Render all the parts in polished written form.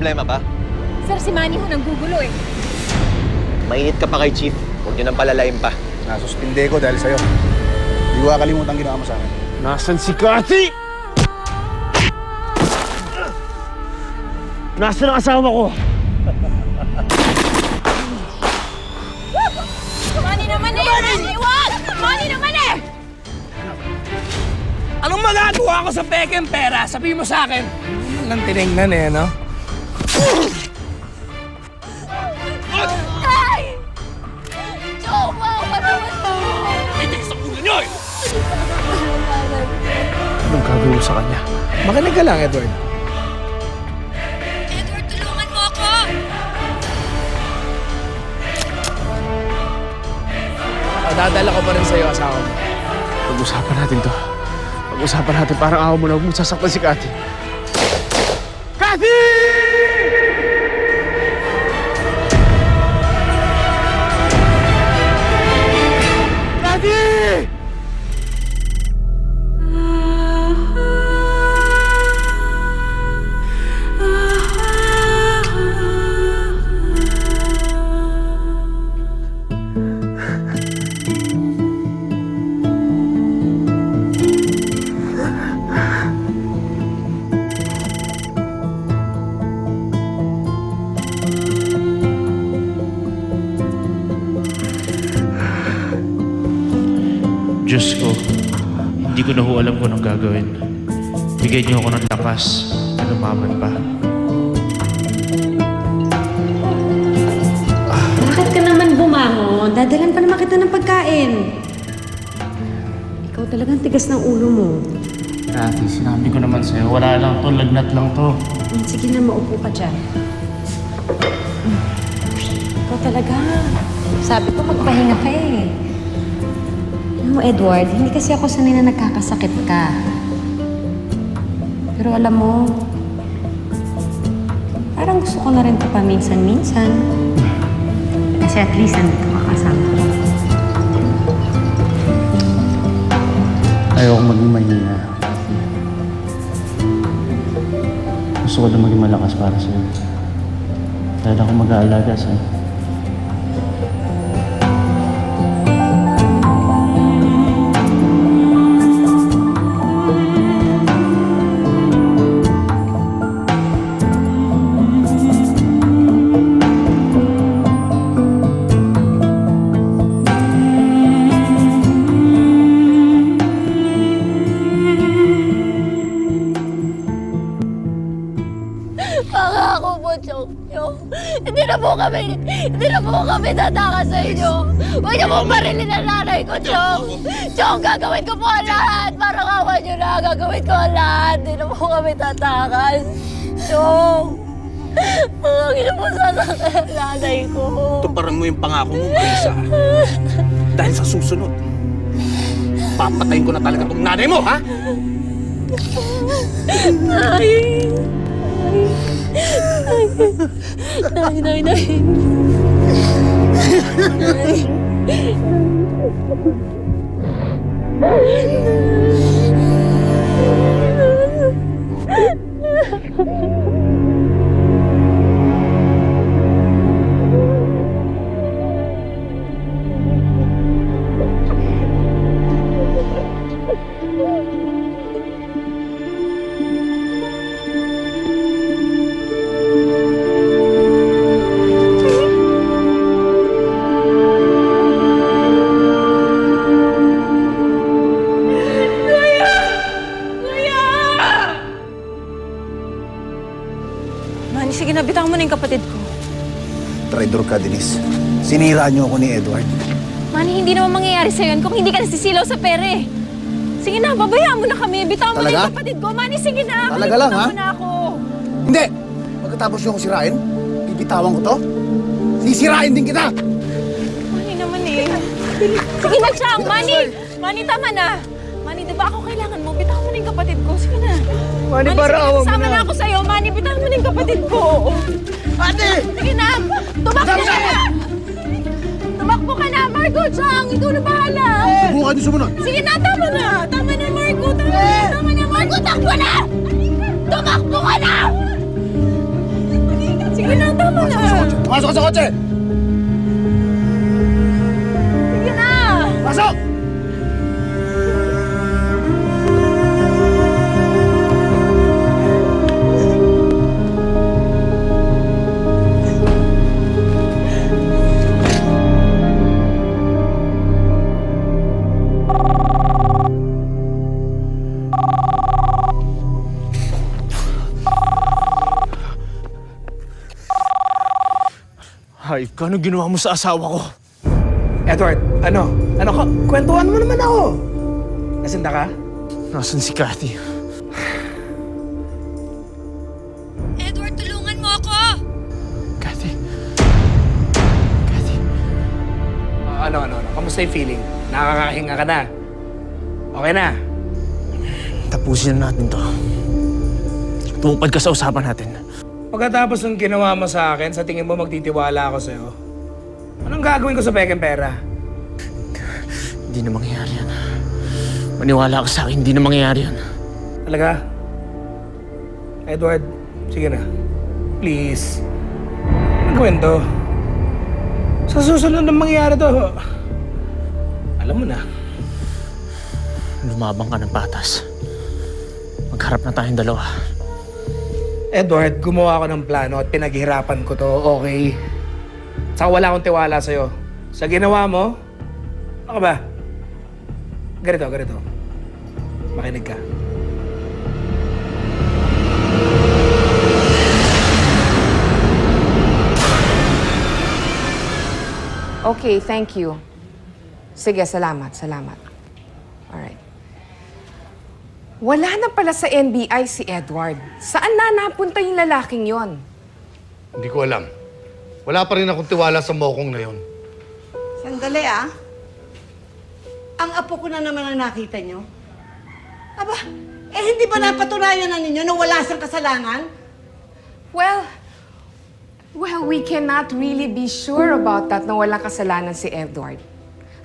problema ba? Sir, si Manny ho nanggugulo eh. Mainit ka pa kay Chief. Huwag niyo nang palalayin pa. Nasuspinde ko dahil sa'yo. Hindi ko kakalimutan ginawa mo sa akin. Nasaan si Cathy? Nasaan ang asawa ko? Manny naman eh! Manny, wag! Manny naman eh! Anong magagawa ko sa pekeng pera? Sabihin mo sa akin. Nang tinignan eh, no? Ay! Joe, wow! Patawa to! Itig sa ulo nyo eh! Anong gagawin mo sa kanya? Makinig ka lang, Edward. Edward, tulungan mo ako! Dadala ko pa rin sa'yo, asawa mo. Pag-usapan natin to. Pag-usapan natin parang ayaw mo na huwag mo sasaktan si Cathy. Cathy! Cathy! Diyos ko, hindi ko na ho alam kung anong gagawin. Bigyan niyo ako ng lakas na lumaban pa. Bakit ka naman bumangon? Dadalan pa naman kita ng pagkain. Ikaw talagang tigas ng ulo mo. Cathy, sinabi ko naman sa'yo, wala lang to, lagnat lang to. Sige na, maupo ka dyan. Ikaw talaga. Sabi ko magpahinga ka eh. Alam mo, Edward, hindi kasi ako sanay na nagkakasakit ka. Pero alam mo, parang gusto ko na rin ito paminsan-minsan. Kasi at least nandito ka kasama ko. Ayoko maging mahina. Gusto ko na maging malakas para sa'yo. Dahil ako mag-aalaga sa'yo. Pangako po, Chong. Hindi na po kami tataka sa inyo. Huwag niyo pong marilin ang nanay ko, Chong. Chong, gagawin ko po ang lahat. Parang awa niyo na, gagawin ko ang lahat. Hindi na po kami tatakas. Chong, huwag niyo po sasakay ang nanay ko. Tuparan mo yung pangako mo, Marisa. Dahil sa susunod, papatayin ko na talaga tong nanay mo, ha? Nay! Nay! Manny, sige na, bitaw mo na yung kapatid ko. Traidor ka, Denise. Sinira niyo ako ni Edward. Manny, hindi naman mangyayari sa'yo yun kung hindi ka nasisilaw sa pere. Sige na, babayaan mo na kami. Bitaw mo na yung kapatid ko. Manny, sige na. Talaga lang, ha? Bitaw mo na ako. Hindi! Pagkatapos niyo ako sirain, bibitawan ko to. Sisirain din kita! Manny naman eh. Sige na, Chang. Manny! Manny, tama na. Manny, di ba ako kailangan mo? Bitaw mo na yung kapatid ko. Sige na. Manny, para awa mo Sama na. na ako sa'yo. Manny, bitaw mo na yung kapatid ko. Ate! Sige na. Tumakbo ka na. Tumakbo ka na, Marco. Chang, ikaw na bahala. Subukan niyo sumunod. Sige na, tama na. Tama na, Marco. Tama na, Marco. Takbo na! Tumakbo ka na! Sige na, tama na. Pumasok ka sa kotse! Sige na. Pasok! Hayop ka, anong ginawa mo sa asawa ko? Edward, kwentuhan mo naman ako. Nasinda ka? Nasaan si Cathy? Edward, tulungan mo ako! Cathy? Cathy? Kamusta yung feeling? Nakakahinga ka na? Okay na? Tapusin na natin to. Tumupad ka sa usapan natin. Pagkatapos ng ginawa mo sa akin, sa tingin mo magtitiwala ako sa'yo? Anong gagawin ko sa pekeng pera? Hindi na mangyayari yan. Maniwala ka sa akin, hindi na mangyayari yan. Talaga? Edward, sige na. Please. Ano gawin to? Sa susunod na mangyayari to, alam mo na. Lumabang ka ng patas. Magharap na tayong dalawa. Edward, gumawa ako ng plano at pinaghirapan ko to, okay? Saka wala akong tiwala sa'yo. Sa ginawa mo, ano ka ba? Ganito. Makinig ka. Okay, thank you. Sige, salamat. Alright. Wala na pala sa NBI si Edward. Saan na napunta yung lalaking yon? Hindi ko alam. Wala pa rin akong tiwala sa mokong na yon. Sandali Ang apo ko na naman ang nakita nyo. Aba, hindi ba napatunayan na ninyo na wala siyang kasalanan? Well, we cannot really be sure about that na walang kasalanan si Edward.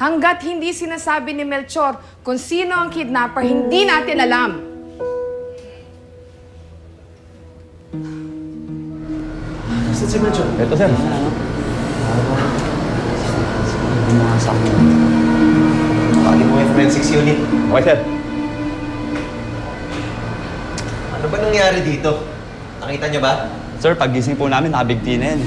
Hanggat hindi sinasabi ni Melchor kung sino ang kidnapper, hindi natin alam. Saan si Melchor? Ito, sir. Tawagin mo yung forensics unit. Okay, sir. Ano ba nangyari dito? Nakita niyo ba? Sir, paggising po namin, nakabigti na yan.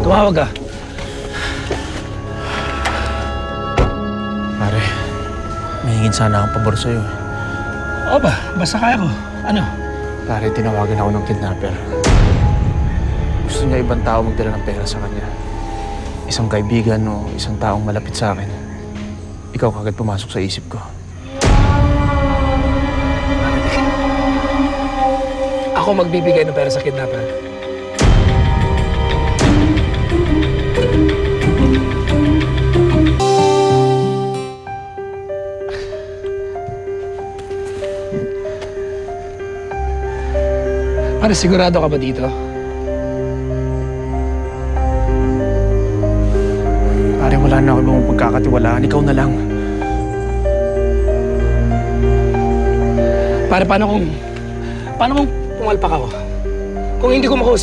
Tumawag ka. Pare, mahingin sana akong pabor sa'yo. Oo ba? Basta kaya ko. Ano? Pare, tinawagan ako ng kidnapper. Gusto niya ibang tao magdala ng pera sa kanya. Isang kaibigan o isang taong malapit sa akin. Ikaw kagad pumasok sa isip ko. Ako magbibigay ng pera sa kidnapper. Pare, sigurado ka ba dito? Pare, wala na ako ibang pagkakatiwalaan. Ikaw na lang. Pare, paano kung pumalpak ako? Kung hindi ko makuha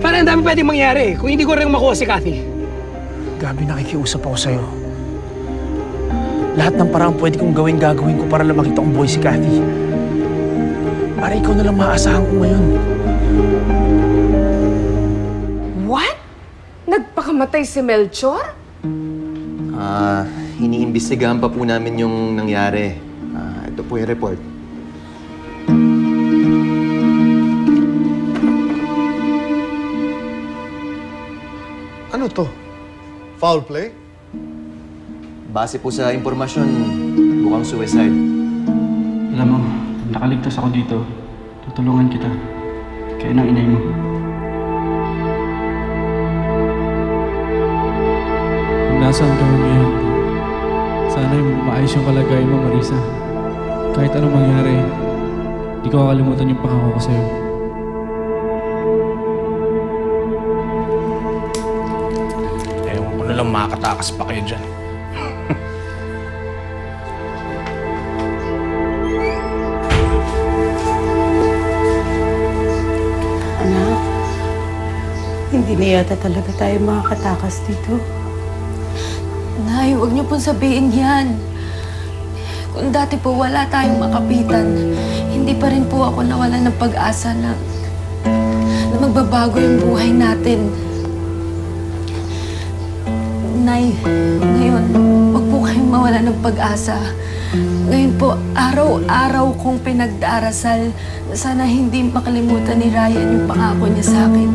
Pare, ang dami pwedeng mangyari kung hindi ko rin makuha si Cathy. Gabi, nakikiusap ako sa'yo. Lahat ng parang pwede kong gagawin ko para lang makita kong buhay si Cathy. Para ikaw na lang maaasahan ko ngayon. What? Nagpakamatay si Melchor? Iniimbestigahan pa po namin yung nangyari. Ito po yung report. Ano to? Foul play? Base po sa impormasyon, mukhang suicide. Alam mo, nakaligtas ako dito. Tutulungan kita. Kaya ng inay mo. Kung nasaan ka man ngayon, sana maayos yung kalagayan mo, Marisa. Kahit anong mangyari, Di ko kakalimutan yung pangako ko sa'yo. Ewan ko na lang makakatakas pa kayo dyan. Anak, hindi na yata talaga tayo makakatakas dito. Nay, huwag niyo pong sabihin yan. Kung dati po wala tayong makapitan, hindi pa rin po ako nawalan ng pag-asa na magbabago yung buhay natin. Nay, ngayon, huwag po kayong mawalan ng pag-asa. Ngayon po, araw-araw kong pinagdarasal na sana hindi makalimutan ni Ryan yung pangako niya sa akin.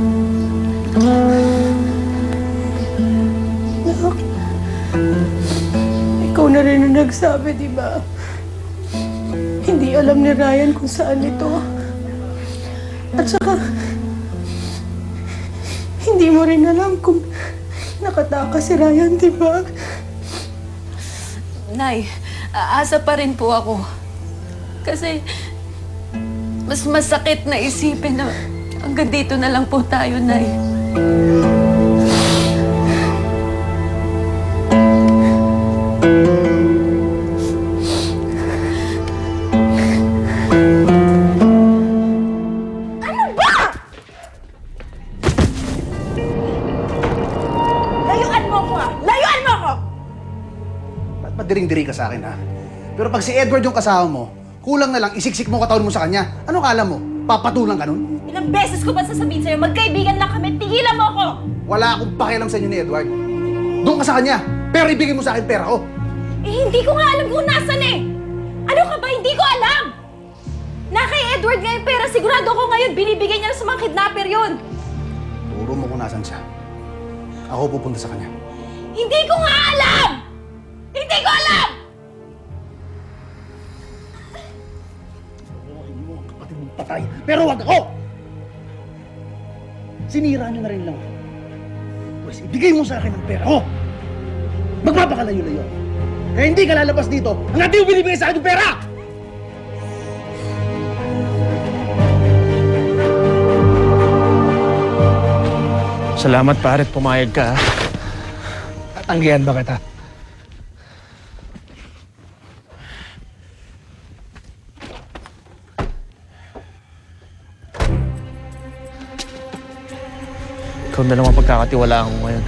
Anak, ikaw na rin ang nagsabi, di ba? Hindi alam ni Ryan kung saan ito. At saka, hindi mo rin alam kung nakatakas si Ryan, di ba? Nay, aasa pa rin po ako. Kasi, mas masakit na isipin na hanggang dito na lang po tayo, Nay. Ano ba? Layuan mo ko, ah! Layuan mo ko! Ba't madiring-diri ka sa akin, ha? Pero pag si Edward yung kasama mo, kulang na lang isiksik mo katawan mo sa kanya. Ano kala mo? Papatulang ka nun? Ilang beses ko ba sasabihin sa'yo, magkaibigan lang kami, tigilan mo ako! Wala akong pakialam sa inyo ni Edward. Doon ka sa kanya, pero ibigay mo sa akin pera ko. Eh, hindi ko nga alam kung nasan eh! Ano ka ba? Hindi ko alam! Na kay Edward nga yung pera, sigurado ko ngayon, binibigay niya na sa mga kidnapper yun! Turo mo kung nasan siya. Ako pupunta sa kanya. Hindi ko nga alam! Hindi ko alam! Kapatid mong patay, pero wag ako! Sinira niyo na rin lang. Pues ibigay mo sa akin ang pera ko. Magpapakalayo-layo ako. Kaya hindi ka lalabas dito hanggang di mo binibigay sa akin yung pera! Salamat pare at pumayag ka. Tatanggihan ba kita? Ikaw na lang ang pagkakatiwalaan ko ngayon.